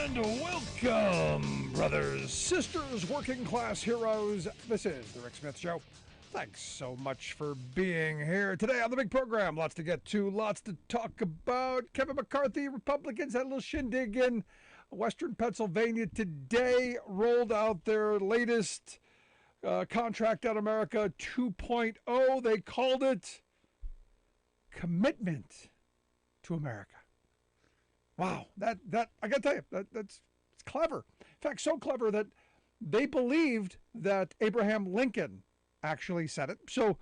And welcome, brothers, sisters, working class heroes. This is the Rick Smith Show. Thanks so much for being here today on the big program. Lots to get to, lots to talk about. Kevin McCarthy, Republicans had a little shindig in Western Pennsylvania today, rolled out their latest Contract Out America 2.0. They called it Commitment to America. Wow, that I got to tell you, that's clever. In fact, so clever that they believed that Abraham Lincoln actually said it. So,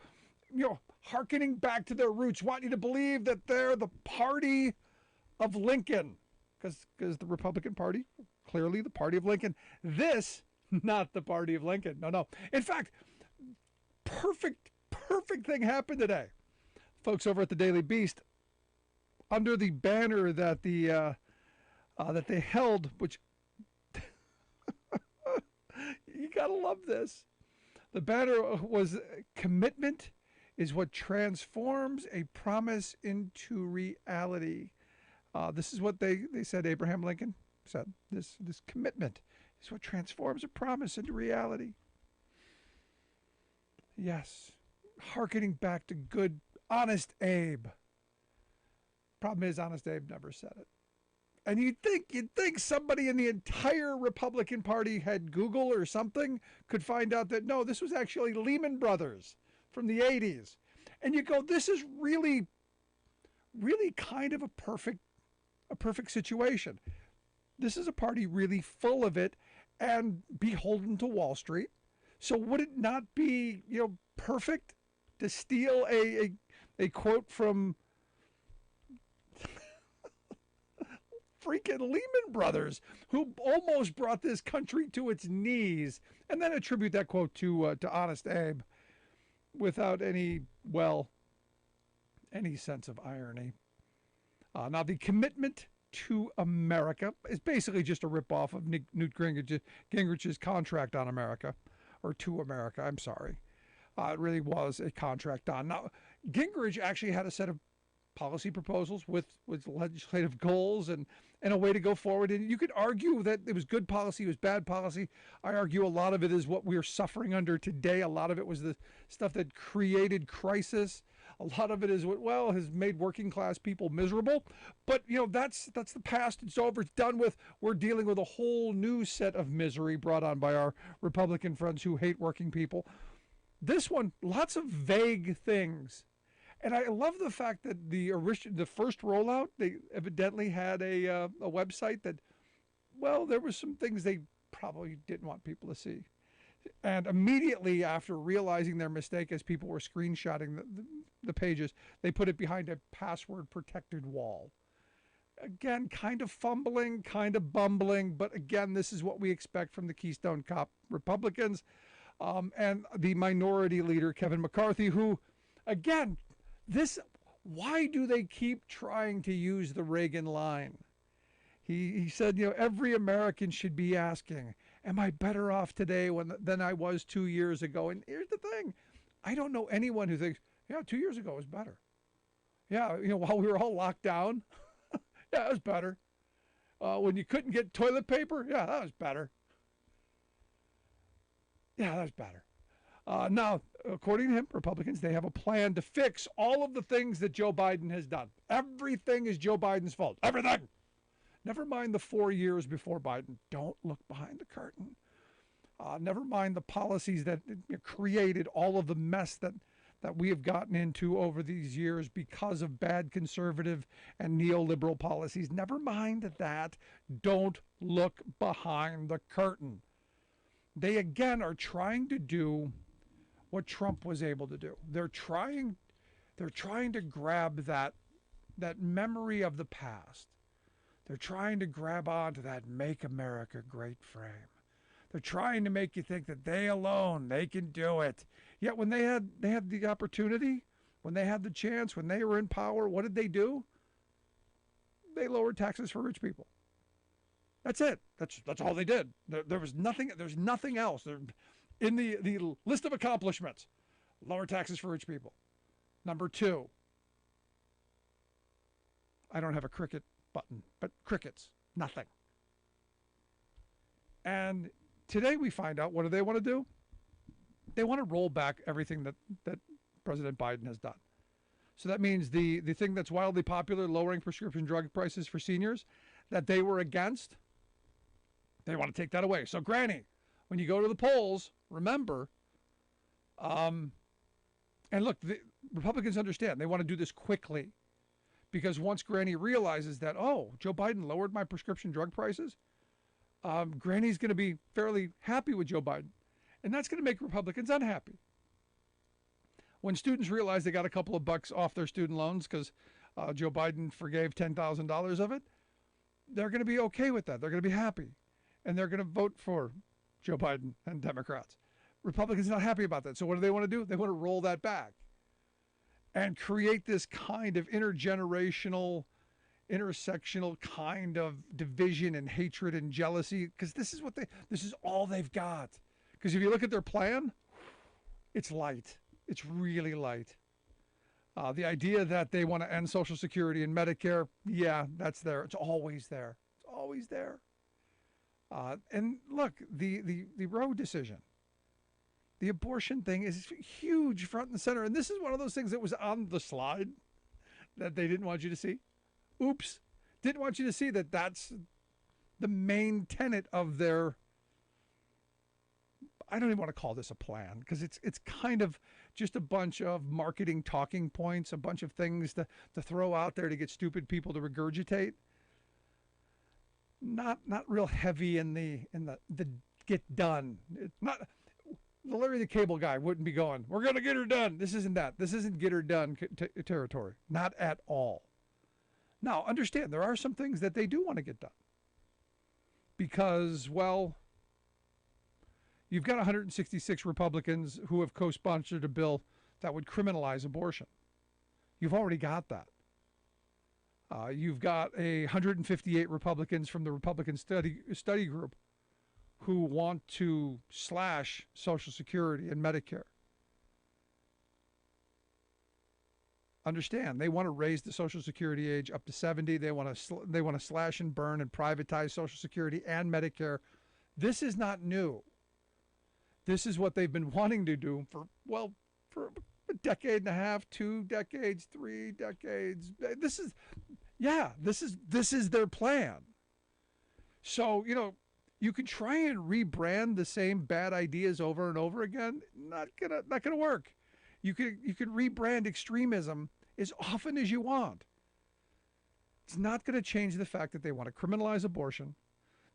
hearkening back to their roots, want you to believe that they're the party of Lincoln, because the Republican Party, clearly the party of Lincoln. This, not the party of Lincoln. No. In fact, perfect thing happened today. Folks over at the Daily Beast, under the banner that that they held, which you gotta love this. The banner was "Commitment is what transforms a promise into reality." This is what they said. Abraham Lincoln said, "This commitment is what transforms a promise into reality." Yes, hearkening back to good, honest Abe. Problem is, Honest Abe never said it. And you'd think somebody in the entire Republican Party had Google or something, could find out that no, this was actually Lehman Brothers from the 80s. And you go, this is really kind of a perfect situation. This is a party really full of it and beholden to Wall Street. So would it not be, perfect to steal a quote from freaking Lehman Brothers, who almost brought this country to its knees, and then attribute that quote to Honest Abe without any sense of irony. Now, the Commitment to America is basically just a ripoff of Newt Gingrich's Contract on America, or To America, I'm sorry. It really was a contract on. Now, Gingrich actually had a set of policy proposals with legislative goals and a way to go forward. And you could argue that it was good policy, it was bad policy. I argue a lot of it is what we're suffering under today. A lot of it was the stuff that created crisis. A lot of it is what, has made working class people miserable. But, that's the past. It's over. It's done with. We're dealing with a whole new set of misery brought on by our Republican friends who hate working people. This one, lots of vague things. And I love the fact that the first rollout, they evidently had a website that, there were some things they probably didn't want people to see. And immediately after realizing their mistake, as people were screenshotting the pages, they put it behind a password-protected wall. Again, kind of fumbling, kind of bumbling, but again, this is what we expect from the Keystone Cop Republicans and the minority leader, Kevin McCarthy, who, again, why do they keep trying to use the Reagan line? He said, every American should be asking, am I better off today than I was 2 years ago? And here's the thing. I don't know anyone who thinks, 2 years ago was better. Yeah, while we were all locked down, yeah, it was better. When you couldn't get toilet paper, yeah, that was better. Yeah, that was better. Now, according to him, Republicans, they have a plan to fix all of the things that Joe Biden has done. Everything is Joe Biden's fault. Everything. Never mind the 4 years before Biden. Don't look behind the curtain. Never mind the policies that created all of the mess that we have gotten into over these years because of bad conservative and neoliberal policies. Never mind that. Don't look behind the curtain. They, again, are trying to do what Trump was able to do. They're trying to grab that memory of the past. They're trying to grab onto that "Make America Great" frame. They're trying to make you think that they alone, they can do it. Yet when they had the opportunity, when they had the chance, when they were in power, what did they do? They lowered taxes for rich people. That's it. That's all they did. There was nothing. There's nothing else. In the list of accomplishments, lower taxes for rich people. Number 2, I don't have a cricket button, but crickets, nothing. And today we find out, what do they want to do? They want to roll back everything that President Biden has done. So that means the thing that's wildly popular, lowering prescription drug prices for seniors, that they were against, they want to take that away. So, Granny, when you go to the polls, remember, and look, the Republicans understand they want to do this quickly, because once Granny realizes that, oh, Joe Biden lowered my prescription drug prices, Granny's going to be fairly happy with Joe Biden. And that's going to make Republicans unhappy. When students realize they got a couple of bucks off their student loans because Joe Biden forgave $10,000 of it, they're going to be okay with that. They're going to be happy. And they're going to vote for Joe Biden and Democrats. Republicans are not happy about that. So what do they want to do? They want to roll that back and create this kind of intersectional kind of division and hatred and jealousy, because this is all they've got. Because if you look at their plan, it's light. It's really light. The idea that they want to end Social Security and Medicare, yeah, that's there. It's always there. It's always there. And look, the Roe decision, the abortion thing is huge front and center. And this is one of those things that was on the slide that they didn't want you to see. Oops. Didn't want you to see that that's the main tenet of their, I don't even want to call this a plan, because it's kind of just a bunch of marketing talking points, a bunch of things to throw out there to get stupid people to regurgitate. Not real heavy in the get done. It's not, the Larry the Cable Guy wouldn't be going, we're going to get her done. This isn't that. This isn't get her done territory. Not at all. Now, understand, there are some things that they do want to get done. Because, well, you've got 166 Republicans who have co-sponsored a bill that would criminalize abortion. You've already got that. You've got 158 Republicans from the Republican study group who want to slash Social Security and Medicare. Understand, they want to raise the Social Security age up to 70. They want to slash and burn and privatize Social Security and Medicare. This is not new. This is what they've been wanting to do for a decade and a half, 2 decades, 3 decades. This is their plan. So, you can try and rebrand the same bad ideas over and over again. Not gonna work. You can rebrand extremism as often as you want. It's not going to change the fact that they want to criminalize abortion.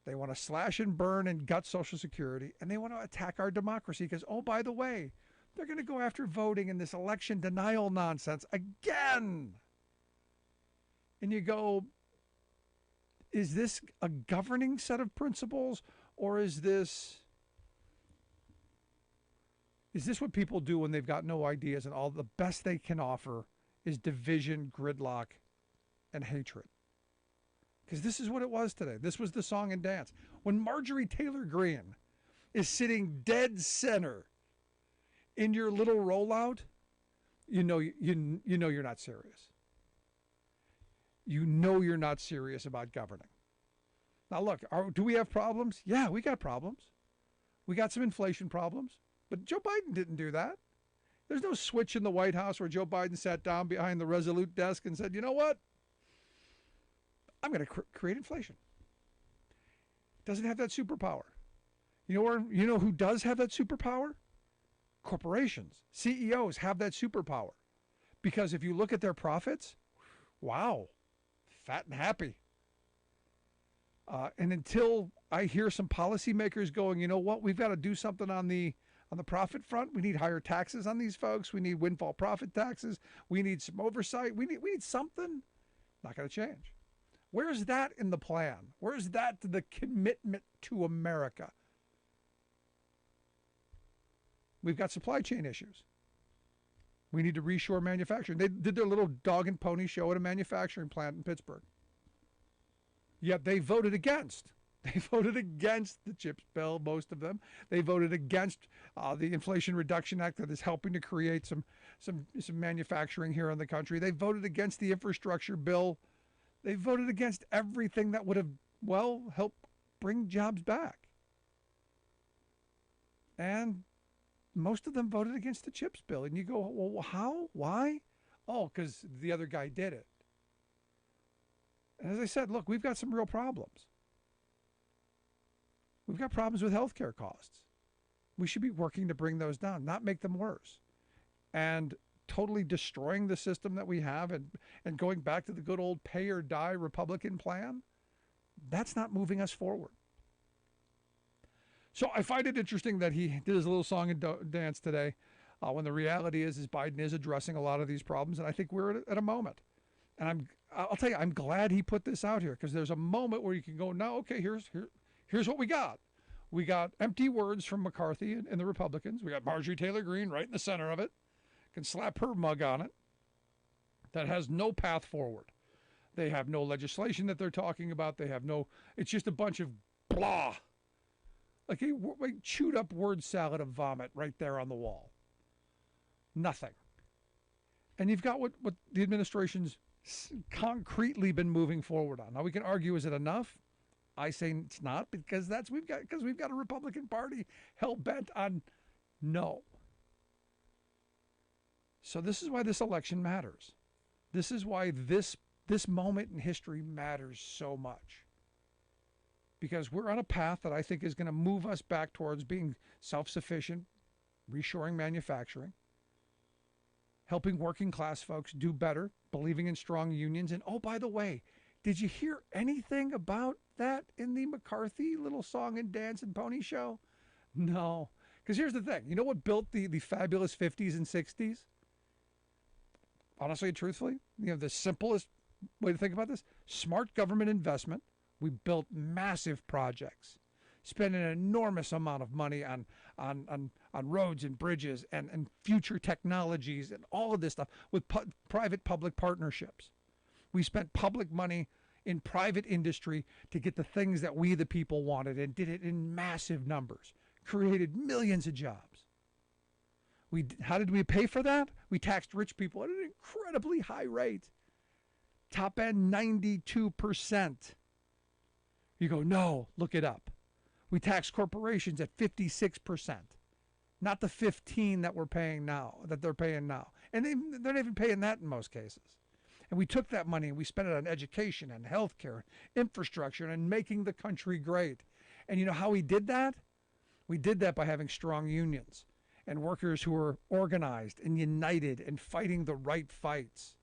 They want to slash and burn and gut Social Security, and they want to attack our democracy because, oh, by the way, they're going to go after voting and this election denial nonsense again. And you go, is this a governing set of principles, or is this what people do when they've got no ideas and all the best they can offer is division, gridlock, and hatred? Because this is what it was today. This was the song and dance. When Marjorie Taylor Greene is sitting dead center in your little rollout, you know you're not serious. You know you're not serious about governing. Now look, do we have problems? Yeah, we got problems. We got some inflation problems. But Joe Biden didn't do that. There's no switch in the White House where Joe Biden sat down behind the Resolute desk and said, you know what? I'm going to create inflation. Doesn't have that superpower. You know who does have that superpower? Corporations. CEOs have that superpower. Because if you look at their profits, wow, fat and happy. And until I hear some policymakers going, you know what, we've got to do something on the profit front. We need higher taxes on these folks. We need windfall profit taxes. We need some oversight. We need something. Not going to change. Where's that in the plan? Where's that the commitment to America? We've got supply chain issues. We need to reshore manufacturing. They did their little dog and pony show at a manufacturing plant in Pittsburgh. Yet they voted against. They voted against the CHIPS bill, most of them. They voted against the Inflation Reduction Act that is helping to create some manufacturing here in the country. They voted against the infrastructure bill. They voted against everything that would have, helped bring jobs back. And most of them voted against the CHIPS bill. And you go, well, how? Why? Oh, because the other guy did it. And as I said, look, we've got some real problems. We've got problems with healthcare costs. We should be working to bring those down, not make them worse. And totally destroying the system that we have and going back to the good old pay or die Republican plan, that's not moving us forward. So I find it interesting that he did his little song and dance today when the reality is Biden is addressing a lot of these problems. And I think we're at a moment. And I'll tell you, I'm glad he put this out here, because there's a moment where you can go, no, okay, here's what we got. We got empty words from McCarthy and the Republicans. We got Marjorie Taylor Greene right in the center of it. Can slap her mug on it. That has no path forward. They have no legislation that they're talking about. They have no, it's just a bunch of blah. Like a chewed up word salad of vomit right there on the wall. Nothing. And you've got what the administration's concretely been moving forward on. Now we can argue, is it enough? I say it's not, because we've got a Republican Party hell bent on no. So this is why this election matters. This is why this moment in history matters so much. Because we're on a path that I think is going to move us back towards being self-sufficient, reshoring manufacturing, helping working class folks do better, believing in strong unions. And oh, by the way, did you hear anything about that in the McCarthy little song and dance and pony show? No. Because here's the thing. You know what built the fabulous 50s and 60s? Honestly and truthfully, the simplest way to think about this, smart government investment. We built massive projects, spent an enormous amount of money on roads and bridges and future technologies and all of this stuff with private-public partnerships. We spent public money in private industry to get the things that we, the people, wanted, and did it in massive numbers, created millions of jobs. How did we pay for that? We taxed rich people at an incredibly high rate. Top end 92%. You go, no, look it up. We tax corporations at 56%, not the 15 that they're paying now. And they're not even paying that in most cases. And we took that money and we spent it on education and healthcare, infrastructure, and making the country great. And you know how we did that? We did that by having strong unions and workers who are organized and united and fighting the right fights.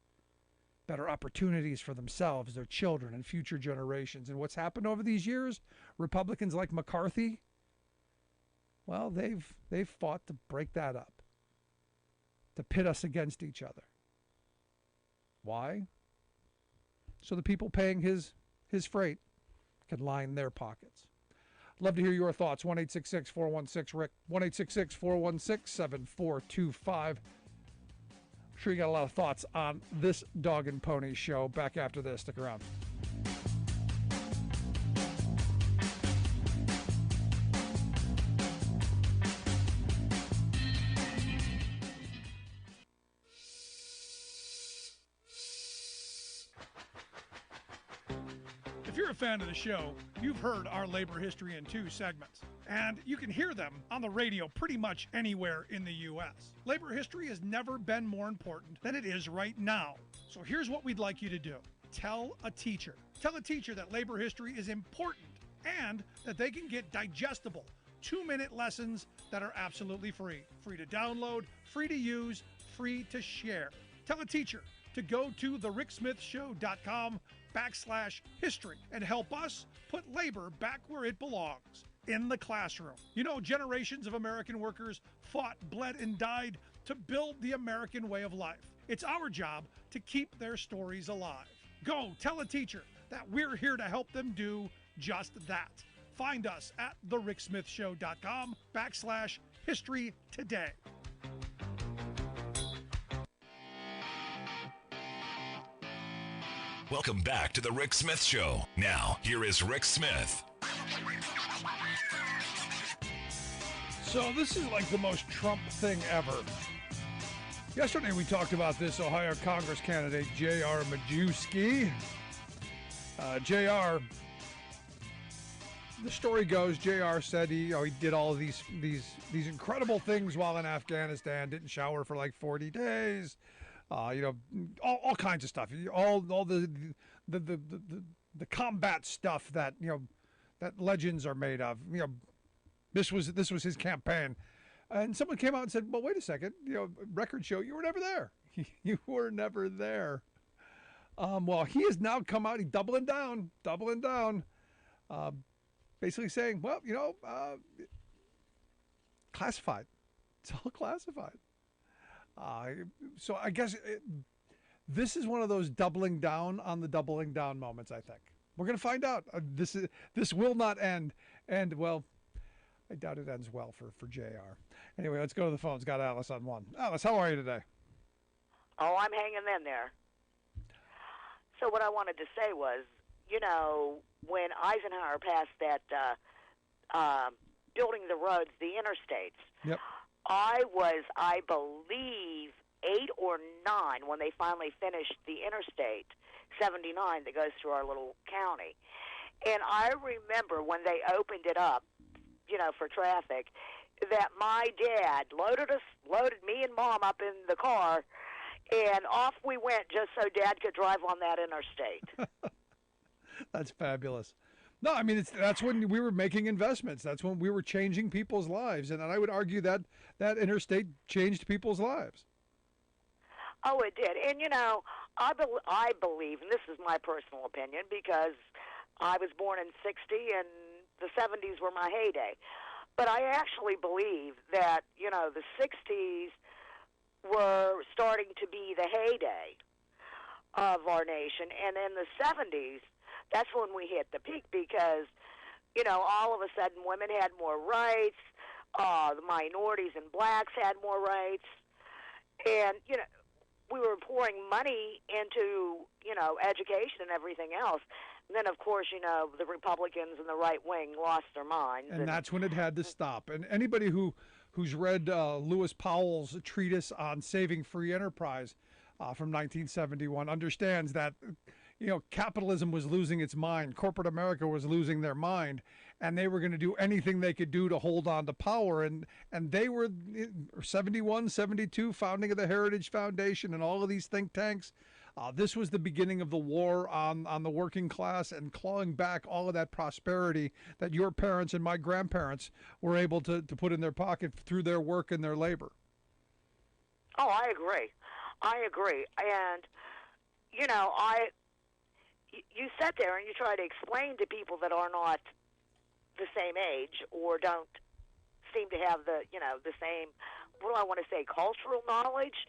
Better opportunities for themselves, their children, and future generations. And what's happened over these years? Republicans like McCarthy, well, they've fought to break that up, to pit us against each other. Why? So the people paying his freight can line their pockets. I'd love to hear your thoughts. 1-866-416-RICK, 1-866-416-7425. Sure you got a lot of thoughts on this Dog and Pony show. Back after this. Stick around. If you're a fan of the show, you've heard our labor history in 2 segments, and you can hear them on the radio pretty much anywhere in the U.S. Labor history has never been more important than it is right now. So here's what we'd like you to do. Tell a teacher. Tell a teacher that labor history is important and that they can get digestible 2-minute lessons that are absolutely free. Free to download, free to use, free to share. Tell a teacher to go to thericksmithshow.com/history and help us put labor back where it belongs, in the classroom. You know, generations of American workers fought, bled, and died to build the American way of life. It's our job to keep their stories alive. Go tell a teacher that we're here to help them do just that. Find us at thericksmithshow.com/history today. Welcome back to the Rick Smith Show. Now, here is Rick Smith. So this is like the most Trump thing ever. Yesterday we talked about this Ohio Congress candidate, J.R. Majewski. J.R. the story goes, JR said he did all of these incredible things while in Afghanistan. Didn't shower for like 40 days. All kinds of stuff. All the combat stuff that that legends are made of. This was his campaign. And someone came out and said, "Well, wait a second. Records show you were never there. You were never there." Well, he has now come out. He's doubling down. Basically saying, "Well, classified. It's all classified." So I guess this is one of those doubling down on the doubling down moments. I think we're going to find out. This will not end. And well, I doubt it ends well for JR. Anyway, let's go to the phones. Got Alice on one. Alice, how are you today? Oh, I'm hanging in there. So what I wanted to say was, when Eisenhower passed that building the roads, the interstates, yep. I believe, 8 or 9 when they finally finished the Interstate 79 that goes through our little county. And I remember when they opened it up, for traffic, that my dad loaded me and Mom up in the car, and off we went just so Dad could drive on that interstate. That's fabulous. No, I mean, that's when we were making investments. That's when we were changing people's lives. And I would argue that interstate changed people's lives. Oh, it did. And, I believe, and this is my personal opinion, because I was born in 60 and the 70s were my heyday. But I actually believe that, the 60s were starting to be the heyday of our nation. And in the 70s, that's when we hit the peak because, all of a sudden women had more rights, the minorities and blacks had more rights, and, we were pouring money into, education and everything else. And then, of course, the Republicans and the right wing lost their minds. And that's when it had to stop. And anybody who's read Lewis Powell's treatise on saving free enterprise from 1971 understands that capitalism was losing its mind. Corporate America was losing their mind, and they were going to do anything they could do to hold on to power. And they were 71, 72, founding of the Heritage Foundation and all of these think tanks. This was the beginning of the war on the working class and clawing back all of that prosperity that your parents and my grandparents were able to put in their pocket through their work and their labor. Oh, I agree. And, you sit there and you try to explain to people that are not the same age or don't seem to have the same, what do I want to say, cultural knowledge,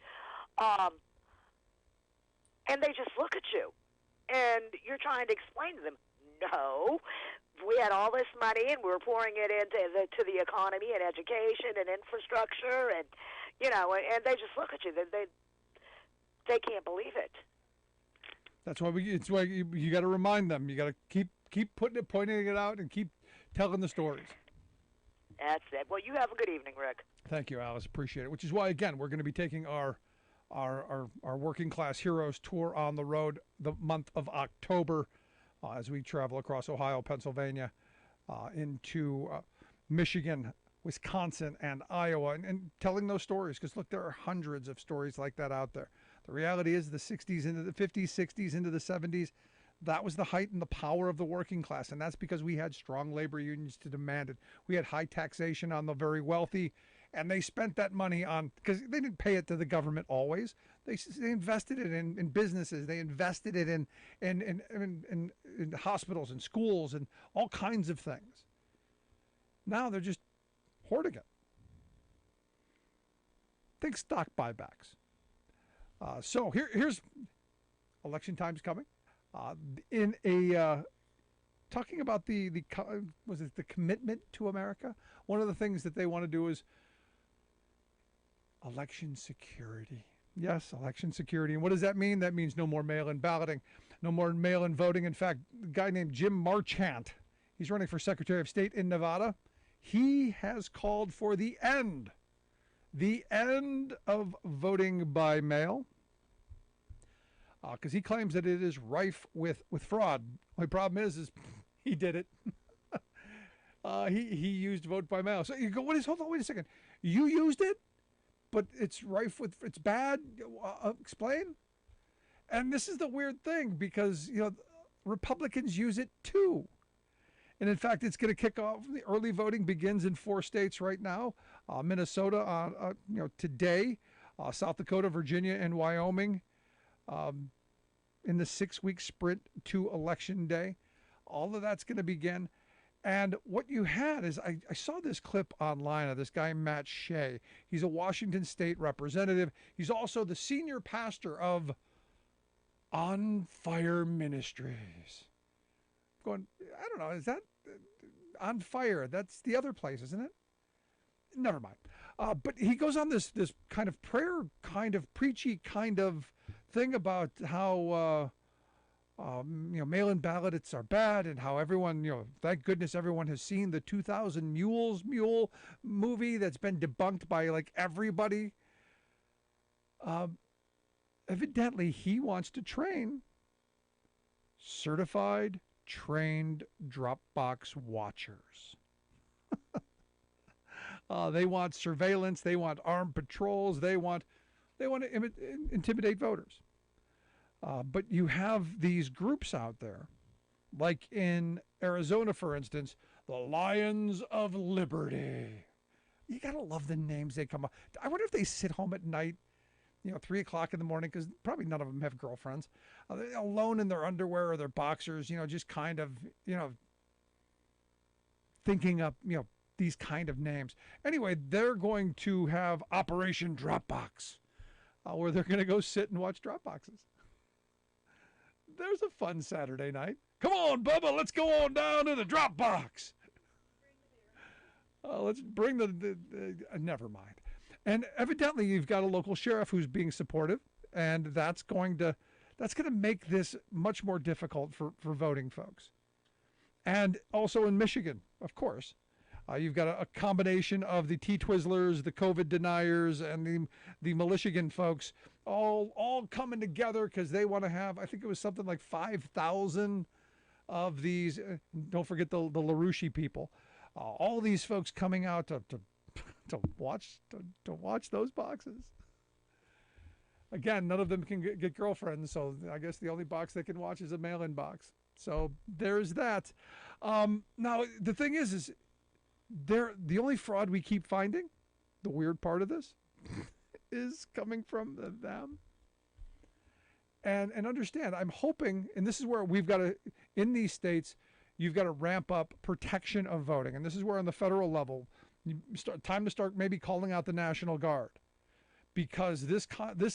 and they just look at you, and you're trying to explain to them, no, we had all this money and we were pouring it into the economy and education and infrastructure, and and they just look at you, they can't believe it. That's why it's why you got to remind them. You got to keep pointing it out and keep telling the stories. That's it. Well, you have a good evening, Rick. Thank you, Alice. Appreciate it. Which is why, again, we're going to be taking our working class heroes tour on the road the month of October as we travel across Ohio, Pennsylvania, into Michigan, Wisconsin, and Iowa, and telling those stories. Because look, there are hundreds of stories like that out there. The reality is the 60s into the 50s, 60s into the 70s, that was the height and the power of the working class. And that's because we had strong labor unions to demand it. We had high taxation on the very wealthy. And they spent that money on, because they didn't pay it to the government always. They invested it in businesses. They invested it in hospitals and schools and all kinds of things. Now they're just hoarding it. Think stock buybacks. So here's election time's coming. In a talking about the commitment to America. One of the things that they want to do is election security. Yes, election security. And what does that mean? That means no more mail-in balloting, no more mail-in voting. In fact, a guy named Jim Marchant, he's running for Secretary of State in Nevada. He has called for the end of voting by mail, because he claims that it is rife with fraud. My problem is he did it. He used vote by mail. So you go, what is? Hold on, wait a second. You used it, but it's rife with it's bad. Explain. And this is the weird thing because Republicans use it too. And in fact, it's going to kick off. The early voting begins in 4 states right now: Minnesota, today, South Dakota, Virginia, and Wyoming. In the 6-week sprint to Election Day, all of that's going to begin. And what you had is, I saw this clip online of this guy, Matt Shea. He's a Washington State representative. He's also the senior pastor of On Fire Ministries. Going, I don't know, is that On Fire? That's the other place, isn't it? Never mind. But he goes on this kind of prayer, kind of preachy kind of thing about how mail-in ballots are bad, and how everyone, thank goodness everyone has seen the 2000 Mule movie that's been debunked by like everybody. Evidently, he wants to train certified, trained Dropbox watchers. They want surveillance. They want armed patrols. They want to intimidate voters. But you have these groups out there, like in Arizona, for instance, the Lions of Liberty. You got to love the names they come up. I wonder if they sit home at night, 3 o'clock in the morning, because probably none of them have girlfriends, they're alone in their underwear or their boxers, just kind of, thinking up, these kind of names. Anyway, they're going to have Operation Dropbox, where they're going to go sit and watch Dropboxes. There's a fun Saturday night. Come on, Bubba, let's go on down to the Dropbox. Let's bring the never mind. And evidently, you've got a local sheriff who's being supportive, and that's going to make this much more difficult for voting folks. And also in Michigan, of course, you've got a combination of the T-Twizzlers, the COVID deniers, and the Militigan folks all coming together because they want to have, I think it was something like 5,000 of these. Don't forget the LaRouche people. All these folks coming out to watch those boxes. Again, none of them can get girlfriends, so I guess the only box they can watch is a mail-in box. So there's that. Now the thing is the only fraud we keep finding, the weird part of this, is coming from them. And understand, I'm hoping, and this is where we've got to, in these states, you've got to ramp up protection of voting. And this is where on the federal level, time to start maybe calling out the National Guard. Because this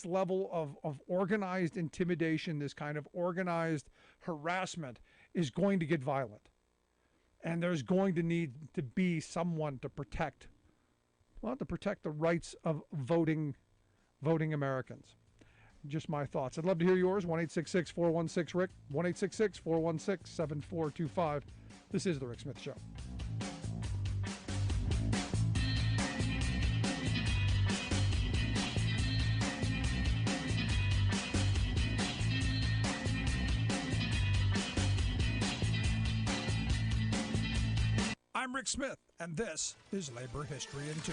level of organized intimidation, this kind of organized harassment is going to get violent. And there's going to need to be someone to protect the rights of voting Americans. Just my thoughts. I'd love to hear yours. 1-866-416-RICK, 1-866-416-7425. This is The Rick Smith Show. I'm Rick Smith, and this is Labor History in 2.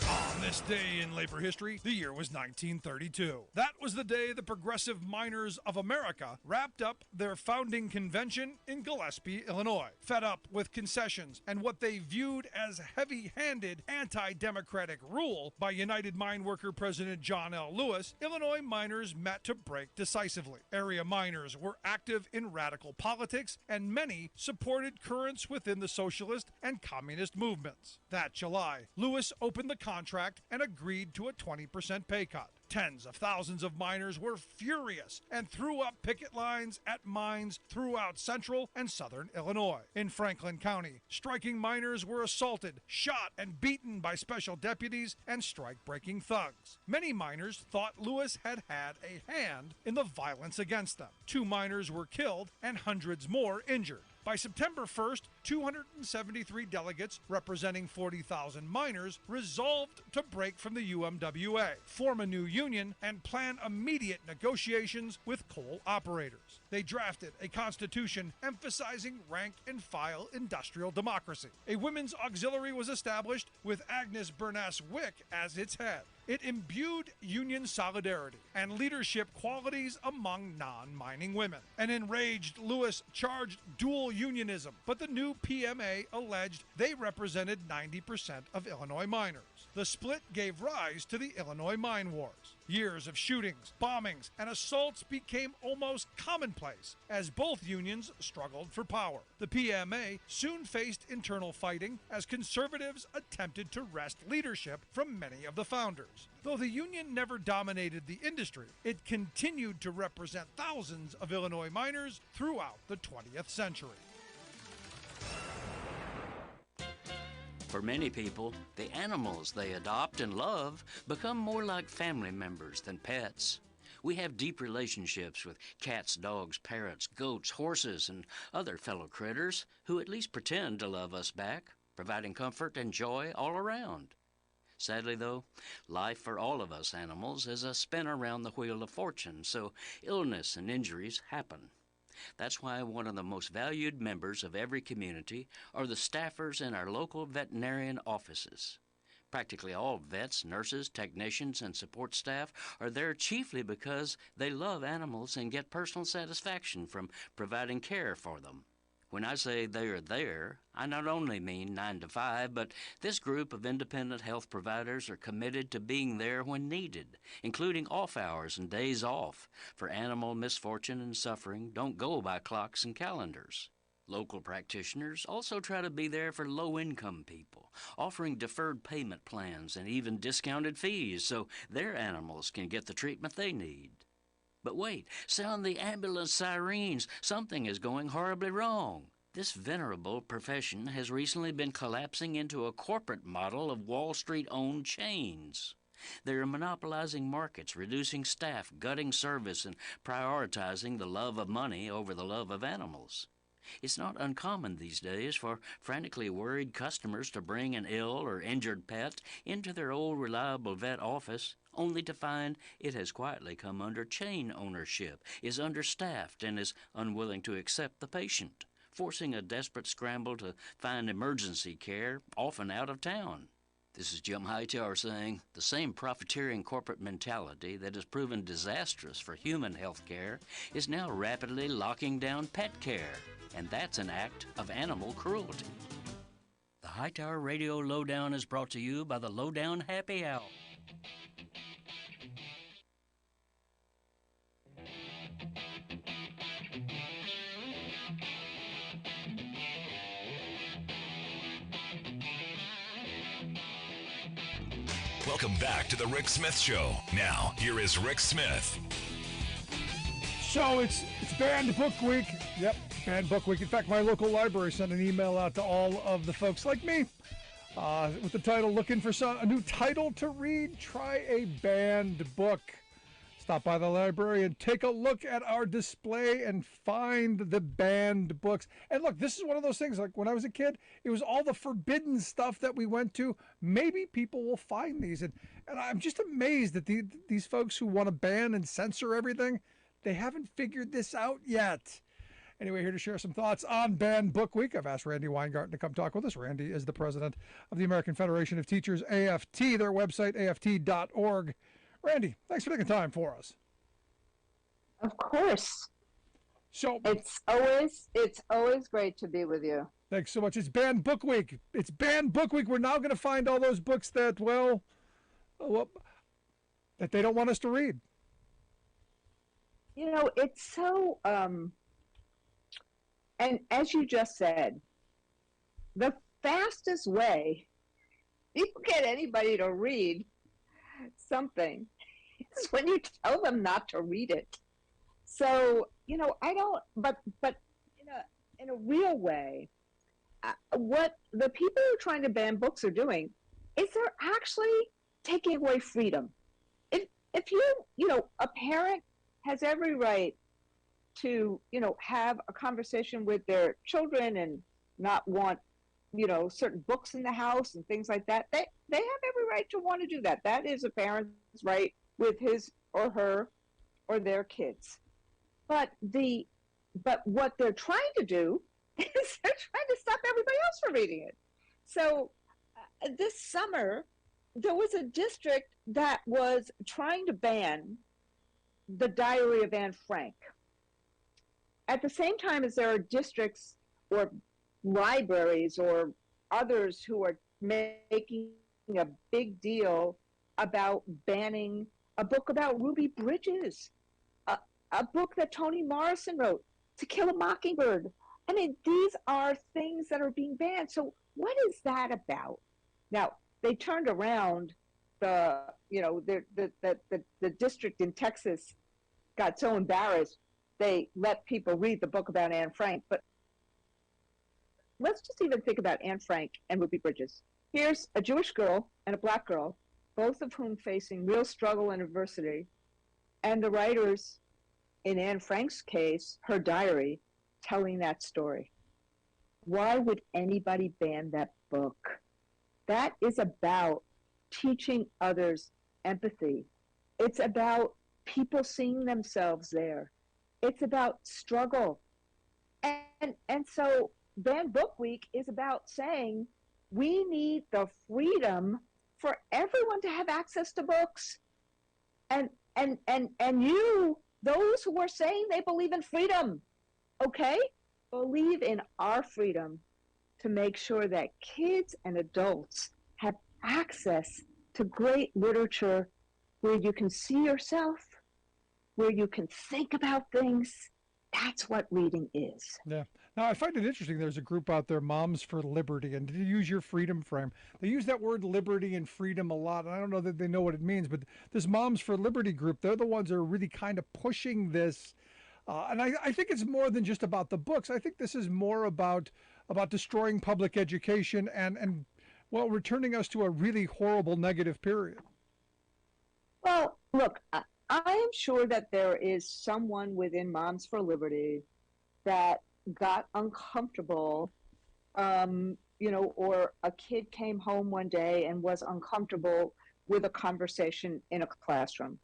On this day in labor history, the year was 1932. That was the day the Progressive Miners of America wrapped up their founding convention in Gillespie, Illinois. Fed up with concessions and what they viewed as heavy-handed anti-democratic rule by United Mine Worker President John L. Lewis, Illinois miners met to break decisively. Area miners were active in radical politics, and many supported currents within the socialist and communist movements. That July, Lewis opened the contract and agreed to a 20% pay cut. Tens of thousands of miners were furious and threw up picket lines at mines throughout central and southern Illinois. In Franklin County, striking miners were assaulted, shot, and beaten by special deputies and strike-breaking thugs. Many miners thought Lewis had had a hand in the violence against them. 2 miners were killed and hundreds more injured. By September 1st, 273 delegates representing 40,000 miners resolved to break from the UMWA, form a new union and plan immediate negotiations with coal operators. They drafted a constitution emphasizing rank and file industrial democracy. A women's auxiliary was established with Agnes Bernass Wick as its head. It imbued union solidarity and leadership qualities among non-mining women. An enraged Lewis charged dual unionism, but the new PMA alleged they represented 90% of Illinois miners. The split gave rise to the Illinois mine wars. Years of shootings, bombings, and assaults became almost commonplace as both unions struggled for power. The PMA soon faced internal fighting as conservatives attempted to wrest leadership from many of the founders. Though the union never dominated the industry, it continued to represent thousands of Illinois miners throughout the 20th century. For many people, the animals they adopt and love become more like family members than pets. We have deep relationships with cats, dogs, parrots, goats, horses, and other fellow critters who at least pretend to love us back, providing comfort and joy all around. Sadly, though, life for all of us animals is a spin around the wheel of fortune, so illness and injuries happen. That's why one of the most valued members of every community are the staffers in our local veterinarian offices. Practically all vets, nurses, technicians, and support staff are there chiefly because they love animals and get personal satisfaction from providing care for them. When I say they are there, I not only mean 9 to 5, but this group of independent health providers are committed to being there when needed, including off hours and days off, for animal misfortune and suffering don't go by clocks and calendars. Local practitioners also try to be there for low-income people, offering deferred payment plans and even discounted fees so their animals can get the treatment they need. But wait, sound the ambulance sirens. Something is going horribly wrong. This venerable profession has recently been collapsing into a corporate model of Wall Street-owned chains. They're monopolizing markets, reducing staff, gutting service, and prioritizing the love of money over the love of animals. It's not uncommon these days for frantically worried customers to bring an ill or injured pet into their old reliable vet office, only to find it has quietly come under chain ownership, is understaffed, and is unwilling to accept the patient, forcing a desperate scramble to find emergency care, often out of town. This is Jim Hightower saying the same profiteering corporate mentality that has proven disastrous for human health care is now rapidly locking down pet care, and that's an act of animal cruelty. The Hightower Radio Lowdown is brought to you by the Lowdown Happy Hour. Welcome back to the Rick Smith Show. Now, here is Rick Smith. So it's Banned Book Week. Yep, Banned Book Week. In fact, my local library sent an email out to all of the folks like me with the title, looking for a new title to read, try a banned book. Stop by the library and take a look at our display and find the banned books. And look, this is one of those things, like when I was a kid, it was all the forbidden stuff that we went to. Maybe people will find these. And I'm just amazed that these folks who want to ban and censor everything, they haven't figured this out yet. Anyway, here to share some thoughts on Banned Book Week, I've asked Randy Weingarten to come talk with us. Randy is the president of the American Federation of Teachers, AFT, their website, aft.org. Randy, thanks for taking time for us. Of course. So it's always great to be with you. Thanks so much. It's Banned Book Week. It's Banned Book Week. We're now going to find all those books that, well, that they don't want us to read. You know, it's so, and as you just said, the fastest way you can get anybody to read something is when you tell them not to read it. So, you know, I don't, but in a real way, what the people who are trying to ban books are doing is they're actually taking away freedom. If you know, a parent has every right to, you know, have a conversation with their children and not want, you know, certain books in the house and things like that. They have every right to want to do that. That is a parent's right with his or her or their kids. But what they're trying to do is they're trying to stop everybody else from reading it. So this summer, there was a district that was trying to ban the Diary of Anne Frank. At the same time as there are districts or libraries or others who are making a big deal about banning a book about Ruby Bridges, a book that Toni Morrison wrote, To Kill a Mockingbird. I mean, these are things that are being banned. So what is that about? Now, they turned around the district in Texas got so embarrassed, they let people read the book about Anne Frank. But let's just even think about Anne Frank and Ruby Bridges. Here's a Jewish girl and a black girl, both of whom facing real struggle and adversity. And the writers, in Anne Frank's case, her diary, telling that story. Why would anybody ban that book? That is about teaching others empathy. It's about people seeing themselves there. It's about struggle. And so Ban Book Week is about saying we need the freedom for everyone to have access to books. And you, those who are saying they believe in freedom, okay, believe in our freedom to make sure that kids and adults have access to great literature where you can see yourself, where you can think about things. That's what reading is. Yeah. Now, I find it interesting. There's a group out there, Moms for Liberty, and to use your freedom frame, they use that word liberty and freedom a lot. And I don't know that they know what it means, but this Moms for Liberty group, they're the ones that are really kind of pushing this. And I think it's more than just about the books. I think this is more about destroying public education and well, returning us to a really horrible negative period. Well, look, I am sure that there is someone within Moms for Liberty that got uncomfortable, or a kid came home one day and was uncomfortable with a conversation in a classroom.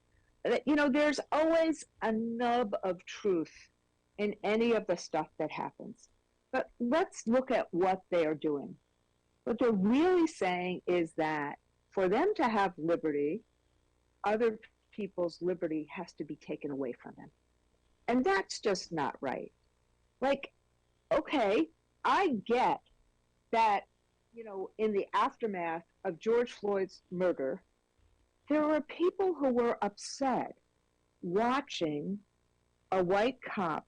There's always a nub of truth in any of the stuff that happens. But let's look at what they are doing. What they're really saying is that for them to have liberty, other people's liberty has to be taken away from them. And that's just not right. Like, okay, I get that, in the aftermath of George Floyd's murder, there were people who were upset watching a white cop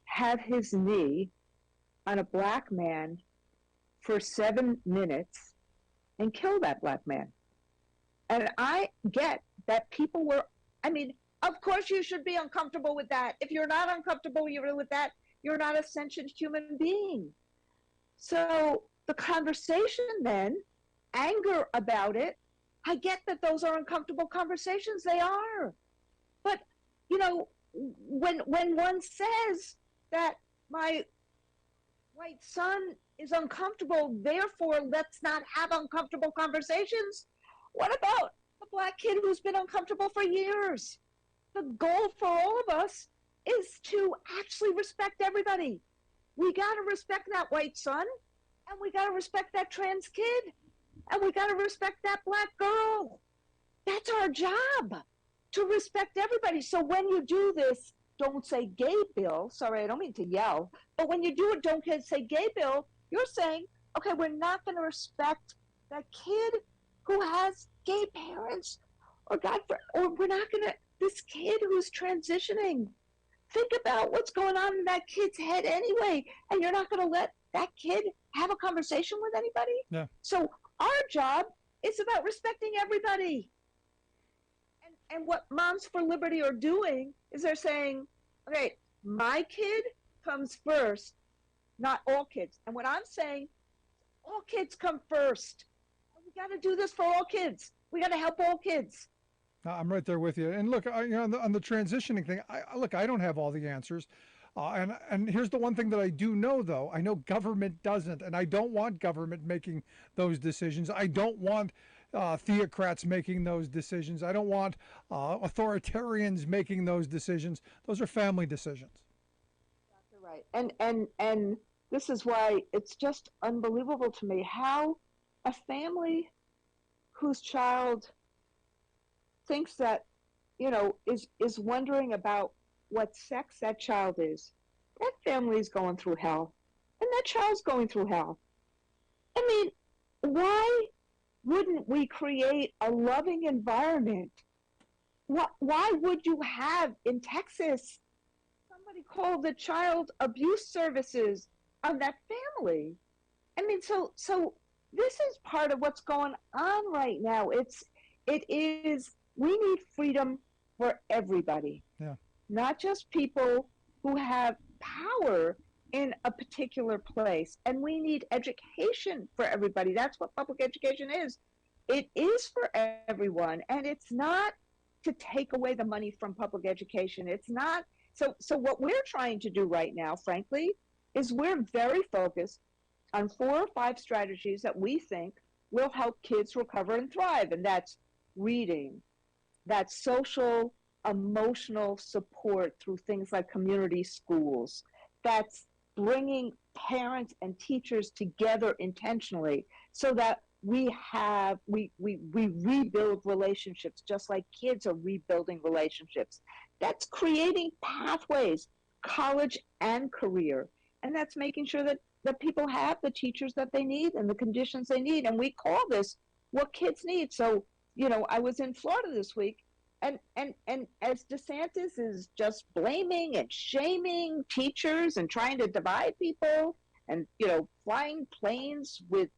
have his knee on a black man for 7 minutes and kill that black man. And I get that people were, of course you should be uncomfortable with that. If you're not uncomfortable with that, you're not a sentient human being. So the conversation then, anger about it, I get that those are uncomfortable conversations, they are. But, when one says that my white son is uncomfortable, therefore let's not have uncomfortable conversations, what about the black kid who's been uncomfortable for years? The goal for all of us is to actually respect everybody. We got to respect that white son, and we got to respect that trans kid, and we got to respect that black girl. That's our job, to respect everybody. So when you do this, don't say gay bill. Sorry, I don't mean to yell. But when you do it, don't say gay bill. You're saying, okay, we're not going to respect that kid who has gay parents, or we're not going to, this kid who's transitioning. Think about what's going on in that kid's head anyway, and you're not going to let that kid have a conversation with anybody? Yeah. So our job is about respecting everybody. And what Moms for Liberty are doing is they're saying, okay, my kid comes first, not all kids. And what I'm saying, all kids come first. And we got to do this for all kids. We got to help all kids. I'm right there with you. And look, on the transitioning thing, I don't have all the answers. And here's the one thing that I do know, though. I know government doesn't, and I don't want government making those decisions. I don't want theocrats making those decisions. I don't want authoritarians making those decisions. Those are family decisions. Exactly right. And this is why it's just unbelievable to me how a family whose child thinks that, is wondering about what sex that child is. That family is going through hell. And that child's going through hell. I mean, why wouldn't we create a loving environment? Why would you have in Texas somebody call the child abuse services of that family? I mean, so this is part of what's going on right now. We need freedom for everybody. Yeah. Not just people who have power in a particular place. And we need education for everybody. That's what public education is. It is for everyone. And it's not to take away the money from public education. It's not. So what we're trying to do right now, frankly, is we're very focused on 4 or 5 strategies that we think will help kids recover and thrive. And that's reading, that's social, emotional support through things like community schools, that's bringing parents and teachers together intentionally so that we rebuild relationships just like kids are rebuilding relationships. That's creating pathways, college and career. And that's making sure that people have the teachers that they need and the conditions they need. And we call this what kids need. So, I was in Florida this week, and as DeSantis is just blaming and shaming teachers and trying to divide people and, flying planes with,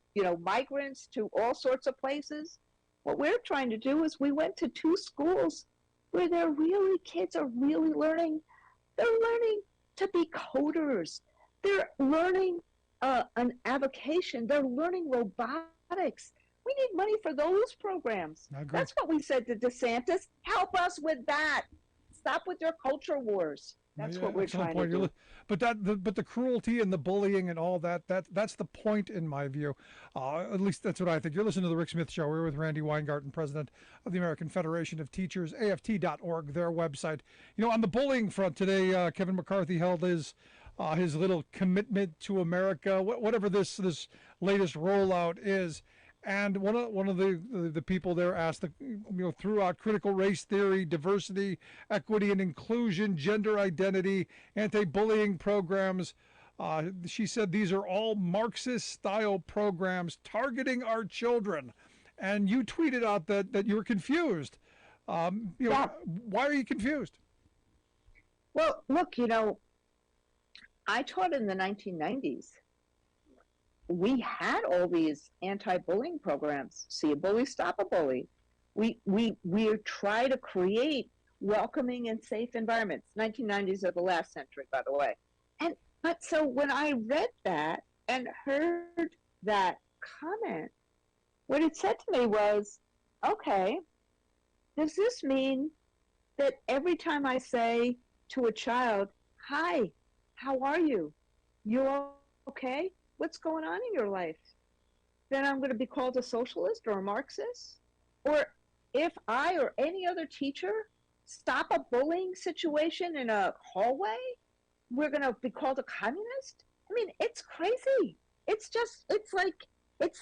migrants to all sorts of places, what we're trying to do is we went to 2 schools where kids are really learning. They're learning to be coders. They're learning an avocation. They're learning robotics. We need money for those programs. That's what we said to DeSantis. Help us with that. Stop with your culture wars. That's what we're trying to do. But the cruelty and the bullying and all that's the point in my view. At least that's what I think. You're listening to the Rick Smith Show. We're with Randy Weingarten, president of the American Federation of Teachers, AFT.org, their website. On the bullying front today, Kevin McCarthy held his little commitment to America, whatever this latest rollout is. And one of the people there asked, throughout critical race theory, diversity, equity and inclusion, gender identity, anti-bullying programs. She said these are all Marxist-style programs targeting our children. And you tweeted out that you were confused. Why are you confused? Well, look, I taught in the 1990s. We had all these anti-bullying programs. See a bully, stop a bully. We try to create welcoming and safe environments. 1990s are the last century, by the way. But so when I read that and heard that comment, what it said to me was, okay, does this mean that every time I say to a child, hi, how are you? You're okay? What's going on in your life? Then I'm going to be called a socialist or a Marxist? Or if I or any other teacher stop a bullying situation in a hallway, we're going to be called a communist? I mean, it's crazy. It's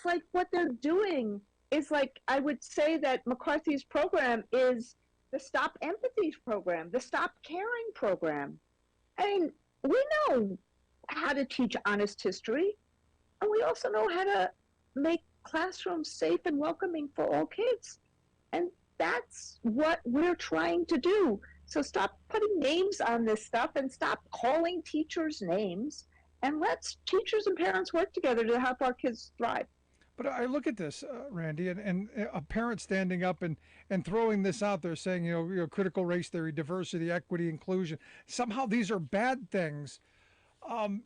like what they're doing is like, I would say that McCarthy's program is the Stop Empathy program, the Stop Caring program. I mean, we know how to teach honest history. And we also know how to make classrooms safe and welcoming for all kids. And that's what we're trying to do. So stop putting names on this stuff and stop calling teachers names. And let's teachers and parents work together to help our kids thrive. But I look at this, Randy, and a parent standing up and throwing this out there saying, critical race theory, diversity, equity, inclusion. Somehow these are bad things. I'm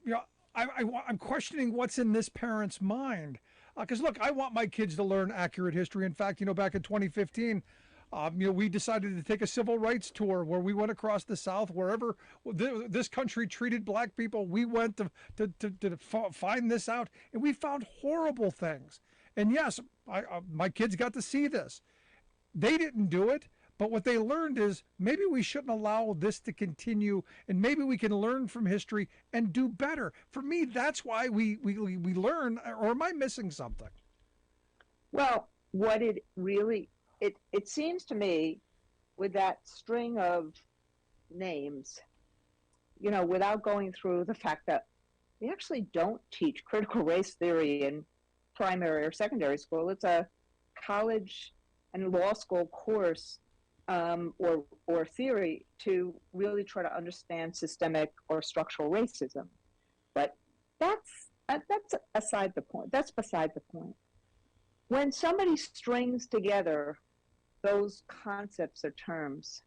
questioning what's in this parent's mind. Because, look, I want my kids to learn accurate history. In fact, back in 2015, we decided to take a civil rights tour where we went across the South, wherever this country treated black people. We went to find this out, and we found horrible things. And yes, my kids got to see this. They didn't do it, but what they learned is maybe we shouldn't allow this to continue, and maybe we can learn from history and do better. For me, that's why we learn. Or am I missing something? Well, what it really it seems to me with that string of names, without going through the fact that we actually don't teach critical race theory in primary or secondary school. It's a college and law school course, or theory to really try to understand systemic or structural racism. But that's aside the point. That's beside the point. When somebody strings together those concepts or terms,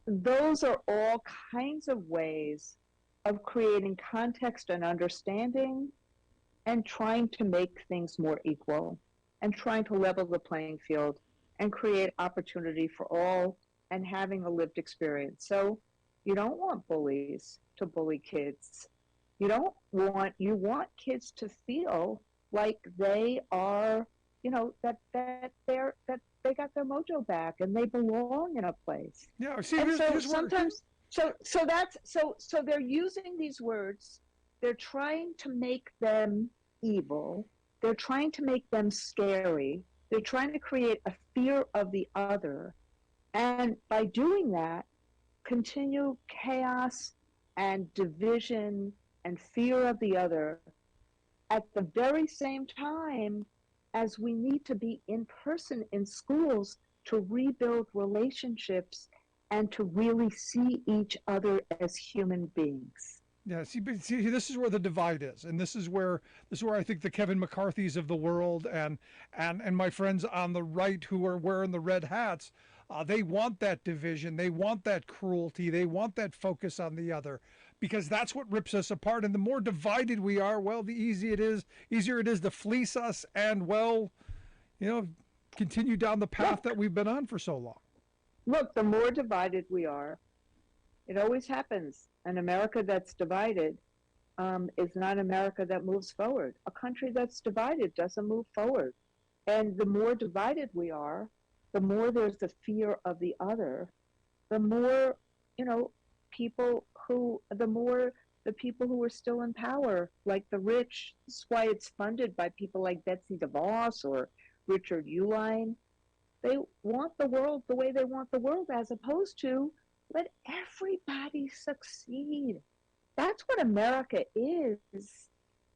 those are all kinds of ways of creating context and understanding and trying to make things more equal and trying to level the playing field and create opportunity for all and having a lived experience. So you don't want bullies to bully kids. You want kids to feel like they are, that they got their mojo back and they belong in a place. Yeah, see, And so here's where, sometimes, so they're using these words. They're trying to make them evil. They're trying to make them scary. They're trying to create a fear of the other. And by doing that, continue chaos and division and fear of the other at the very same time as we need to be in person in schools to rebuild relationships and to really see each other as human beings. yeah, see, this is where the divide is, and this is where I think the Kevin McCarthys of the world and my friends on the right who are wearing the red hats, they want that division, they want that cruelty, they want that focus on the other, because that's what rips us apart. And the more divided we are, well, the easier it is to fleece us and, well, continue down the path that we've been on for so long. Look, the more divided we are, it always happens. An America that's divided is not America that moves forward. A country that's divided doesn't move forward. And the more divided we are, the more there's the fear of the other, the more, the people who are still in power, like the rich. That's why it's funded by people like Betsy DeVos or Richard Uihlein. They want the world the way they want the world, as opposed to let everybody succeed. That's what America is.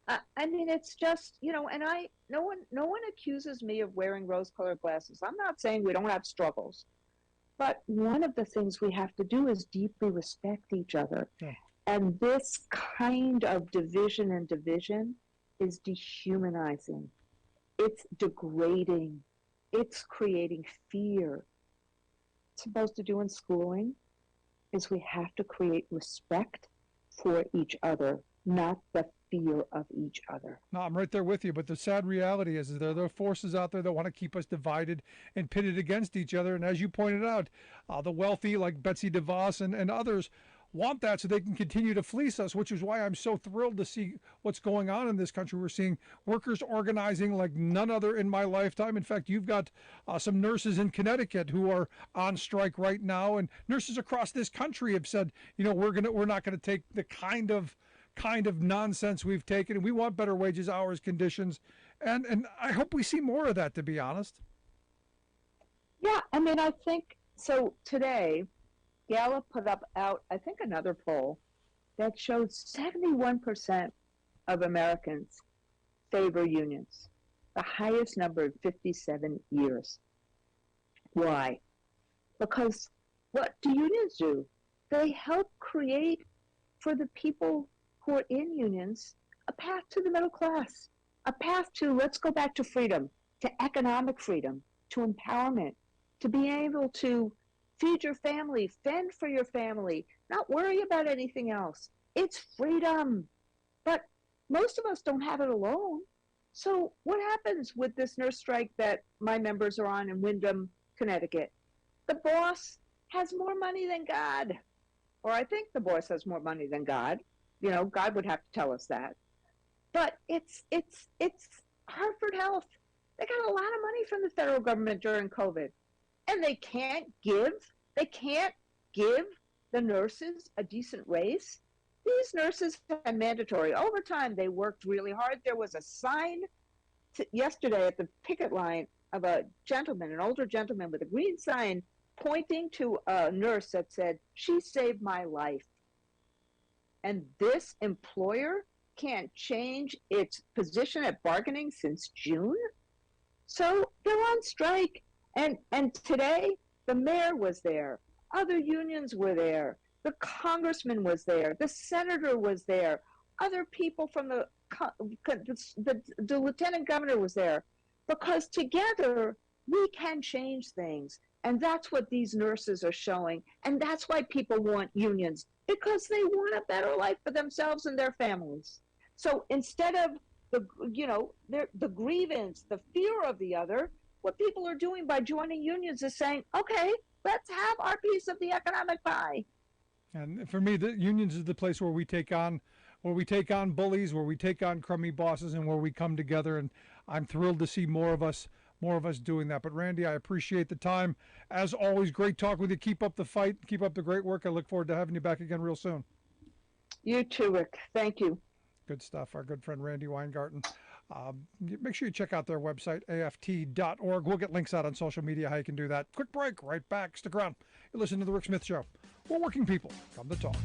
I mean, it's just, and no one accuses me of wearing rose-colored glasses. I'm not saying we don't have struggles, but one of the things we have to do is deeply respect each other. Yeah. And this kind of division is dehumanizing. It's degrading. It's creating fear. What it's supposed to do in schooling is we have to create respect for each other, not the fear of each other. No, I'm right there with you. But the sad reality is there are forces out there that want to keep us divided and pitted against each other. And as you pointed out, the wealthy like Betsy DeVos and others want that so they can continue to fleece us, which is why I'm so thrilled to see what's going on in this country. We're seeing workers organizing like none other in my lifetime. In fact, you've got some nurses in Connecticut who are on strike right now, and nurses across this country have said, we're not going to take the kind of nonsense we've taken, and we want better wages, hours, conditions, and I hope we see more of that, to be honest. Yeah, I mean, I think so. Today Gallup put out, I think, another poll that showed 71% of Americans favor unions, the highest number in 57 years. Why? Because what do unions do? They help create for the people who are in unions a path to the middle class, a path to, let's go back to freedom, to economic freedom, to empowerment, to be able to feed your family, fend for your family, not worry about anything else. It's freedom. But most of us don't have it alone. So what happens with this nurse strike that my members are on in Windham, Connecticut? The boss has more money than God. Or I think the boss has more money than God. God would have to tell us that. But it's Hartford Health. They got a lot of money from the federal government during COVID, and they can't give the nurses a decent raise. These nurses had mandatory overtime. They worked really hard. There was a sign yesterday at the picket line of an older gentleman with a green sign pointing to a nurse that said, "She saved my life." And this employer can't change its position at bargaining since June. So they're on strike. And today, the mayor was there. Other unions were there. The congressman was there. The senator was there. Other people from the lieutenant governor was there. Because together, we can change things. And that's what these nurses are showing. And that's why people want unions, because they want a better life for themselves and their families. So instead of the grievance, the fear of the other, what people are doing by joining unions is saying, okay, let's have our piece of the economic pie. And for me, the unions is the place where we take on bullies, where we take on crummy bosses, and where we come together. And I'm thrilled to see more of us doing that. But Randy, I appreciate the time. As always, great talk with you. Keep up the fight. Keep up the great work. I look forward to having you back again real soon. You too, Rick. Thank you. Good stuff. Our good friend Randy Weingarten. Make sure you check out their website, aft.org. We'll get links out on social media how you can do that. Quick break. Right back. Stick around. You're listening to The Rick Smith Show. We're working people. Come to talk.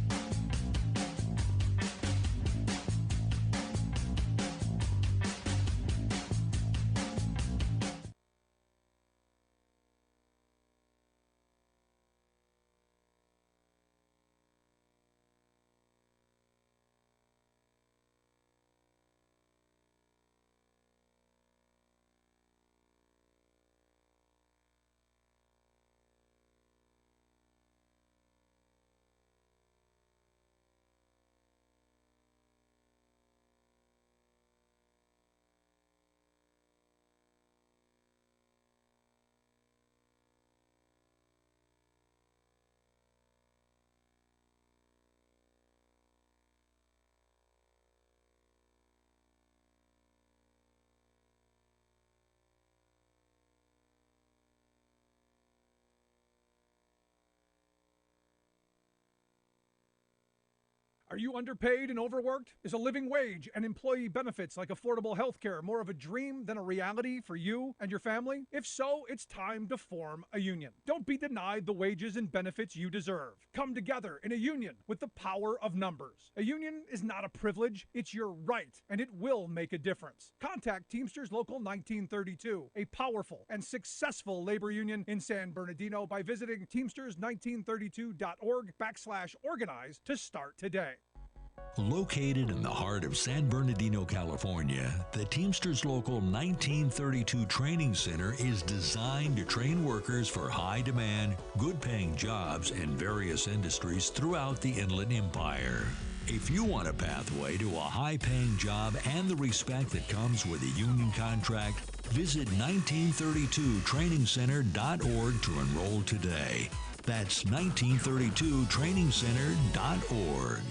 Are you underpaid and overworked? Is a living wage and employee benefits like affordable health care more of a dream than a reality for you and your family? If so, it's time to form a union. Don't be denied the wages and benefits you deserve. Come together in a union with the power of numbers. A union is not a privilege, it's your right, and it will make a difference. Contact Teamsters Local 1932, a powerful and successful labor union in San Bernardino, by visiting teamsters1932.org/organize to start today. Located in the heart of San Bernardino, California, the Teamsters Local 1932 Training Center is designed to train workers for high-demand, good-paying jobs in various industries throughout the Inland Empire. If you want a pathway to a high-paying job and the respect that comes with a union contract, visit 1932trainingcenter.org to enroll today. That's 1932trainingcenter.org.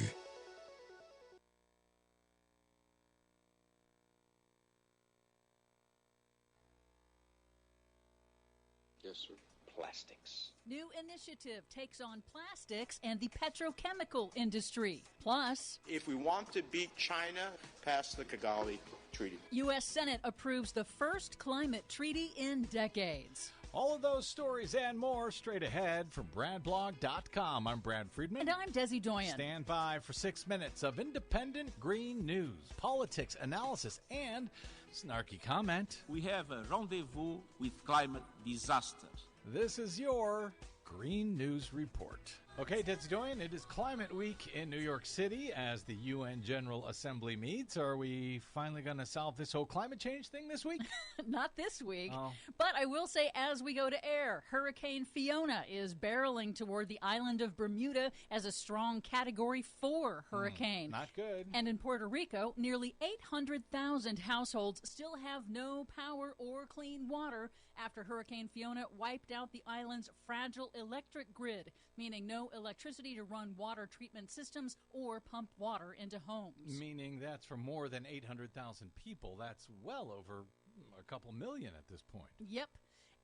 Yes, sir. Plastics. New initiative takes on plastics and the petrochemical industry. Plus, If we want to beat China, pass the Kigali Treaty. U.S. Senate approves the first climate treaty in decades. All of those stories and more straight ahead from BradBlog.com. I'm Brad Friedman. And I'm Desi Doyen. Stand by for 6 minutes of independent green news, politics, analysis, and snarky comment. We have a rendezvous with climate disasters. This is your Green News Report. Okay, Desi Doyen, it is Climate Week in New York City as the UN General Assembly meets. Are we finally going to solve this whole climate change thing this week? Not this week. Oh. But I will say, as we go to air, Hurricane Fiona is barreling toward the island of Bermuda as a strong Category 4 hurricane. Not good. And in Puerto Rico, nearly 800,000 households still have no power or clean water after Hurricane Fiona wiped out the island's fragile electric grid, meaning no electricity to run water treatment systems or pump water into homes. Meaning that's for more than 800,000 people. That's well over A couple million at this point. Yep.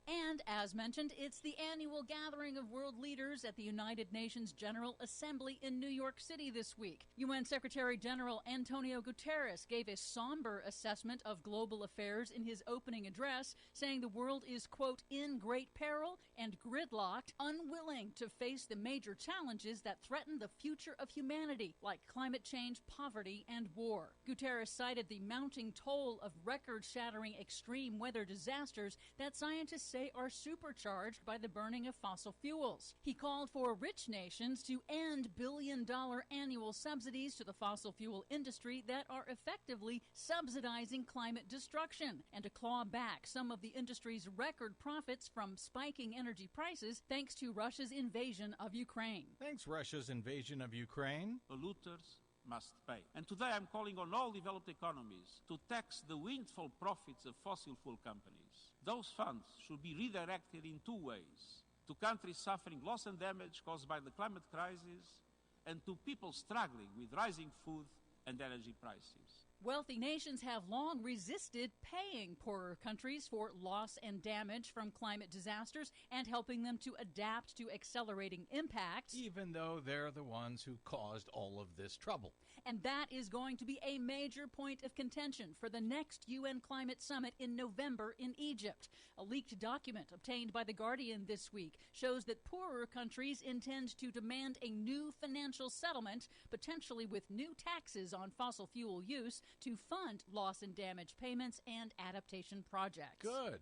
And, as mentioned, it's the annual gathering of world leaders at the United Nations General Assembly in New York City this week. UN Secretary General Antonio Guterres gave a somber assessment of global affairs in his opening address, saying the world is, quote, in great peril and gridlocked, unwilling to face the major challenges that threaten the future of humanity, like climate change, poverty, and war. Guterres cited the mounting toll of record-shattering extreme weather disasters that scientists say are supercharged by the burning of fossil fuels. He called for rich nations to end billion-dollar annual subsidies to the fossil fuel industry that are effectively subsidizing climate destruction, and to claw back some of the industry's record profits from spiking energy prices thanks to Russia's invasion of Ukraine. Thanks, Russia's invasion of Ukraine. Polluters must pay. And today I'm calling on all developed economies to tax the windfall profits of fossil fuel companies. Those funds should be redirected in two ways: to countries suffering loss and damage caused by the climate crisis, and to people struggling with rising food and energy prices. Wealthy nations have long resisted paying poorer countries for loss and damage from climate disasters and helping them to adapt to accelerating impacts. Even though they're the ones who caused all of this trouble. And that is going to be a major point of contention for the next UN Climate Summit in November in Egypt. A leaked document obtained by The Guardian this week shows that poorer countries intend to demand a new financial settlement, potentially with new taxes on fossil fuel use, to fund loss and damage payments and adaptation projects. Good.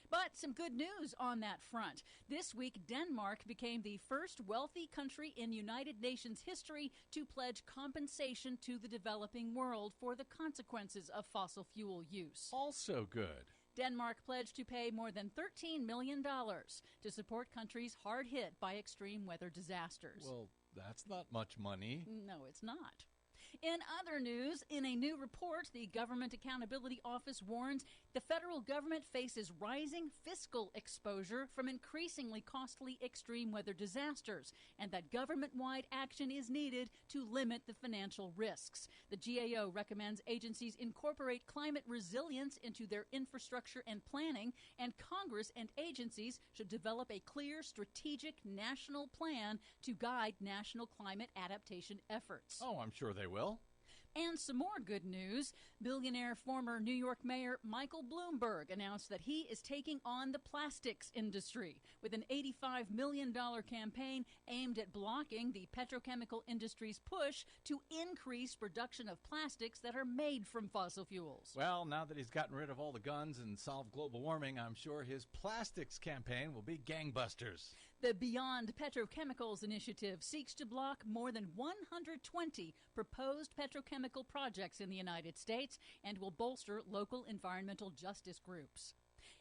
But some good news on that front. This week, Denmark became the first wealthy country in United Nations history to pledge compensation to the developing world for the consequences of fossil fuel use. Also good. Denmark pledged to pay more than $13 million to support countries hard hit by extreme weather disasters. Well, that's not much money. No, it's not. In other news, in a new report, the Government Accountability Office warns the federal government faces rising fiscal exposure from increasingly costly extreme weather disasters, and that government-wide action is needed to limit the financial risks. The GAO recommends agencies incorporate climate resilience into their infrastructure and planning, and Congress and agencies should develop a clear strategic national plan to guide national climate adaptation efforts. Oh, I'm sure they will. And some more good news. Billionaire former New York Mayor Michael Bloomberg announced that he is taking on the plastics industry with an $85 million campaign aimed at blocking the petrochemical industry's push to increase production of plastics that are made from fossil fuels. Well, now that he's gotten rid of all the guns and solved global warming, I'm sure his plastics campaign will be gangbusters. The Beyond Petrochemicals initiative seeks to block more than 120 proposed petrochemical projects in the United States and will bolster local environmental justice groups.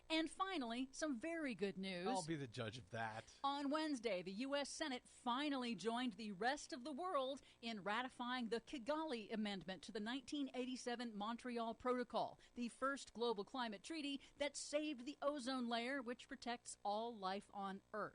And finally, some very good news. I'll be the judge of that. On Wednesday, the U.S. Senate finally joined the rest of the world in ratifying the Kigali Amendment to the 1987 Montreal Protocol, the first global climate treaty that saved the ozone layer, which protects all life on Earth.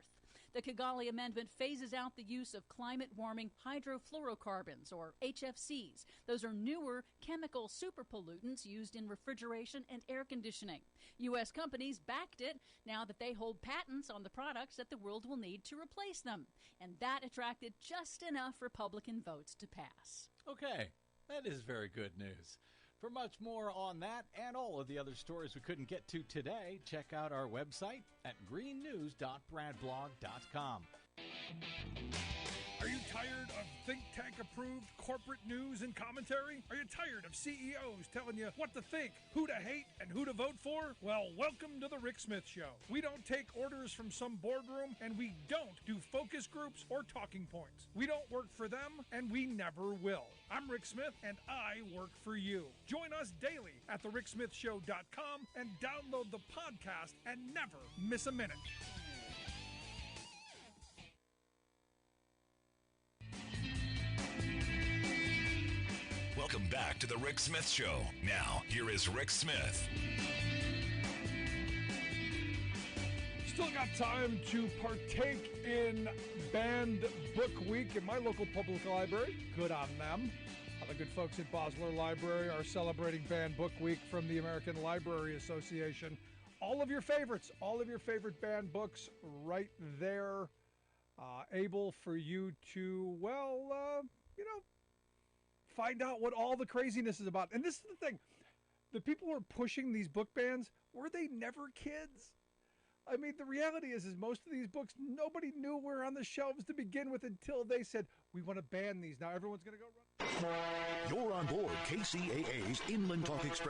The Kigali Amendment phases out the use of climate-warming hydrofluorocarbons, or HFCs. Those are newer chemical superpollutants used in refrigeration and air conditioning. U.S. companies backed it now that they hold patents on the products that the world will need to replace them. And that attracted just enough Republican votes to pass. Okay, that is very good news. For much more on that and all of the other stories we couldn't get to today, check out our website at greennews.bradblog.com. Are you tired of think tank approved corporate news and commentary? Are you tired of CEOs telling you what to think, who to hate, and who to vote for? Well, welcome to the Rick Smith Show. We don't take orders from some boardroom, and we don't do focus groups or talking points. We don't work for them, and we never will. I'm Rick Smith, and I work for you. Join us daily at thericksmithshow.com and download the podcast and never miss a minute. Welcome back to the Rick Smith Show. Now, here is Rick Smith. Still got time to partake in Banned Book Week in my local public library. Good on them. The good folks at Bosler Library are celebrating Banned Book Week from the American Library Association. All of your favorites, all of your favorite banned books right there, able for you to, find out what all the craziness is about. And this is the thing. The people who are pushing these book bans, were they never kids? I mean, the reality is most of these books, nobody knew were on the shelves to begin with until they said, we want to ban these. Now everyone's going to go run. You're on board KCAA's Inland Talk Express.